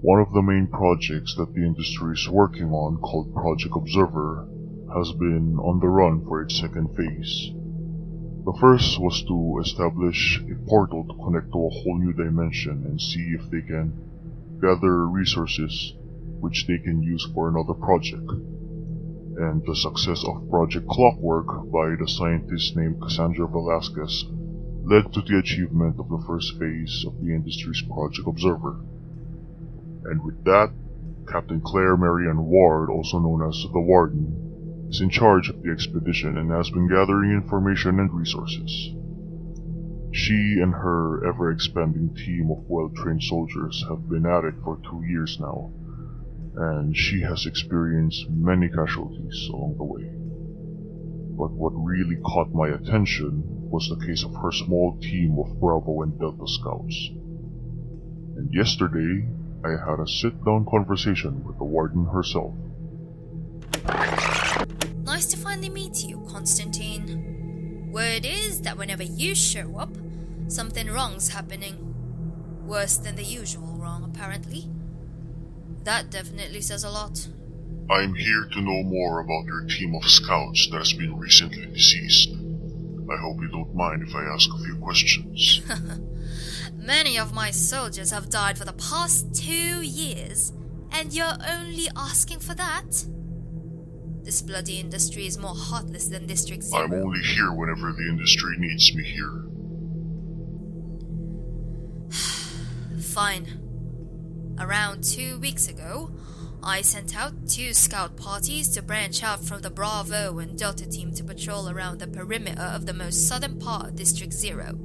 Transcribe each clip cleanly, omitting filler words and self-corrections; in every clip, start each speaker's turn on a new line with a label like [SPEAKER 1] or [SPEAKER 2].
[SPEAKER 1] One of the main projects that the industry is working on, called Project Observer, has been on the run for its second phase. The first was to establish a portal to connect to a whole new dimension and see if they can gather resources which they can use for another project. And the success of Project Clockwork by the scientist named Cassandra Velasquez led to the achievement of the first phase of the industry's Project Observer. And with that, Captain Claire Marianne Ward, also known as the Warden, is in charge of the expedition and has been gathering information and resources. She and her ever-expanding team of well-trained soldiers have been at it for 2 years now, and she has experienced many casualties along the way. But what really caught my attention was the case of her small team of Bravo and Delta Scouts. And yesterday, I had a sit-down conversation with the Warden herself.
[SPEAKER 2] Nice to finally meet you, Constantine. Word is that whenever you show up, something wrong's happening. Worse than the usual wrong, apparently. That definitely says a lot.
[SPEAKER 1] I'm here to know more about your team of scouts that has been recently deceased. I hope you don't mind if I ask a few questions.
[SPEAKER 2] Many of my soldiers have died for the past 2 years, and you're only asking for that? This bloody industry is more heartless than District Zero.
[SPEAKER 1] I'm only here whenever the industry needs me here.
[SPEAKER 2] Fine. Around 2 weeks ago, I sent out 2 scout parties to branch out from the Bravo and Delta team to patrol around the perimeter of the most southern part of District Zero,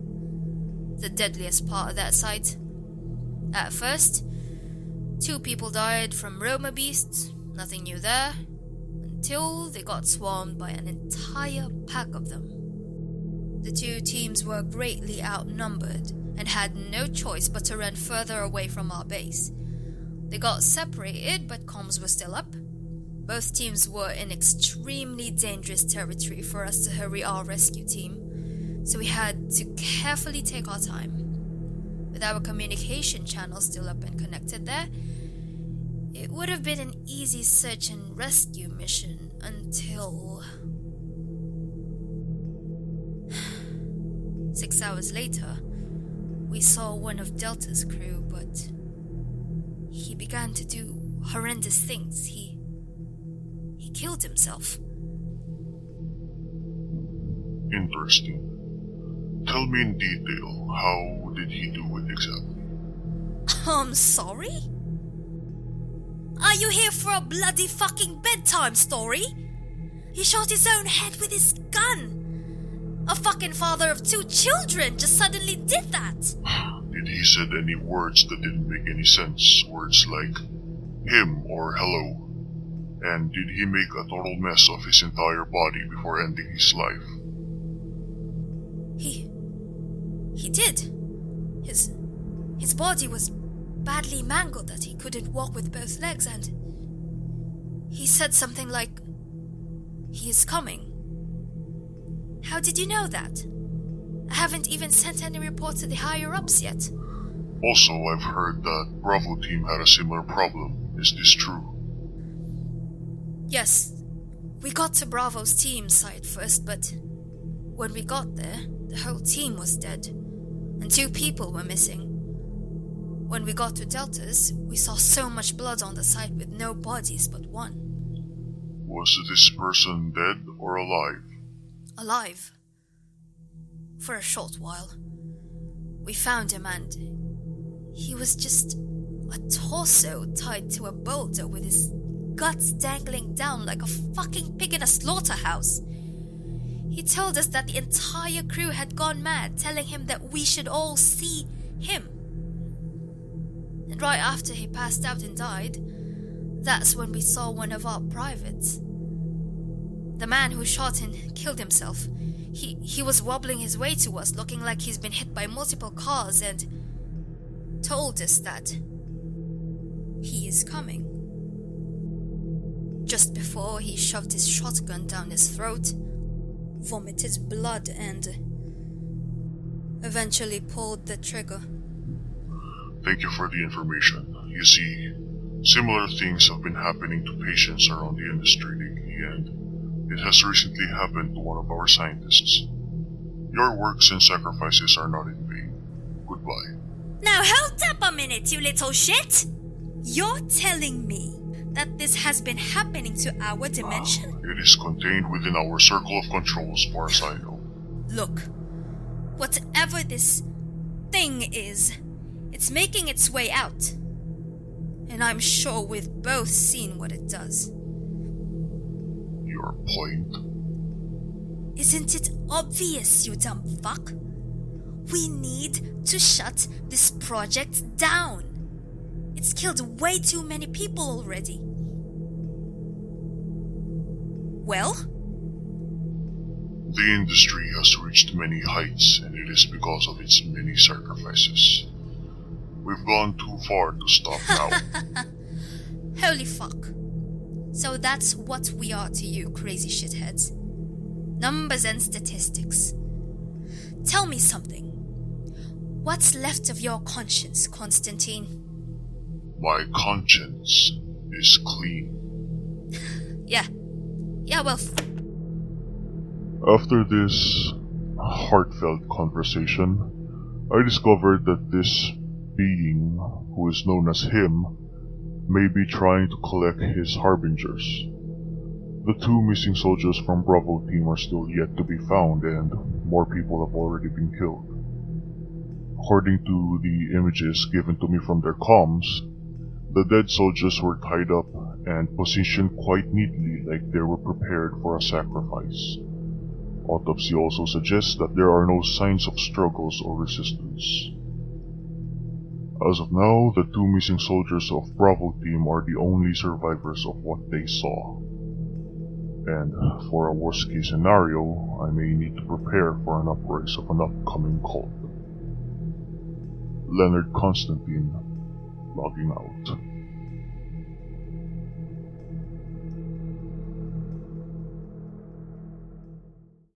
[SPEAKER 2] the deadliest part of that site. At first, 2 people died from Roma beasts, nothing new there, until they got swarmed by an entire pack of them. The 2 teams were greatly outnumbered and had no choice but to run further away from our base. They got separated, but comms were still up. Both teams were in extremely dangerous territory for us to hurry our rescue team, so we had to carefully take our time. With our communication channels still up and connected there, it would have been an easy search and rescue mission until... 6 hours later, we saw one of Delta's crew, but he began to do horrendous things. He killed himself.
[SPEAKER 1] Interesting. Tell me in detail, how did he do it exactly?
[SPEAKER 2] I'm sorry? Are you here for a bloody fucking bedtime story? He shot his own head with his gun. A fucking father of 2 children just suddenly did that.
[SPEAKER 1] Did he said any words that didn't make any sense? Words like him or hello? And did he make a total mess of his entire body before ending his life?
[SPEAKER 2] He did. His body was badly mangled that he couldn't walk with both legs, and he said something like, "He is coming." How did you know that? I haven't even sent any report to the higher-ups yet.
[SPEAKER 1] Also, I've heard that Bravo team had a similar problem. Is this true?
[SPEAKER 2] Yes. We got to Bravo's team site first, but when we got there, the whole team was dead, and 2 people were missing. When we got to Delta's, we saw so much blood on the site with no bodies but one.
[SPEAKER 1] Was this person dead or alive?
[SPEAKER 2] Alive. For a short while. We found him and he was just a torso tied to a boulder with his guts dangling down like a fucking pig in a slaughterhouse. He told us that the entire crew had gone mad, telling him that we should all see him. And right after he passed out and died, that's when we saw one of our privates. The man who shot and killed himself. He was wobbling his way to us, looking like he's been hit by multiple cars, and told us that he is coming. Just before he shoved his shotgun down his throat, vomited blood, and eventually pulled the trigger.
[SPEAKER 1] Thank you for the information. You see, similar things have been happening to patients around the industry lately, and it has recently happened to one of our scientists. Your works and sacrifices are not in vain. Goodbye.
[SPEAKER 2] Now hold up a minute, you little shit! You're telling me that this has been happening to our dimension?
[SPEAKER 1] It is contained within our circle of control as far as I know.
[SPEAKER 2] Look, whatever this thing is, it's making its way out. And I'm sure we've both seen what it does.
[SPEAKER 1] Your point?
[SPEAKER 2] Isn't it obvious, you dumb fuck? We need to shut this project down. It's killed way too many people already. Well?
[SPEAKER 1] The industry has reached many heights, and it is because of its many sacrifices. We've gone too far to stop now.
[SPEAKER 2] Holy fuck. So that's what we are to you, crazy shitheads. Numbers and statistics. Tell me something. What's left of your conscience, Constantine?
[SPEAKER 1] My conscience is clean.
[SPEAKER 2] Yeah, well...
[SPEAKER 1] After this heartfelt conversation, I discovered that this being, who is known as him, may be trying to collect his harbingers. The two missing soldiers from Bravo team are still yet to be found, and more people have already been killed. According to the images given to me from their comms, the dead soldiers were tied up and positioned quite neatly like they were prepared for a sacrifice. Autopsy also suggests that there are no signs of struggles or resistance. As of now, the two missing soldiers of Bravo team are the only survivors of what they saw. And for a worst case scenario, I may need to prepare for an uprise of an upcoming cult. Leonard Constantine, logging out.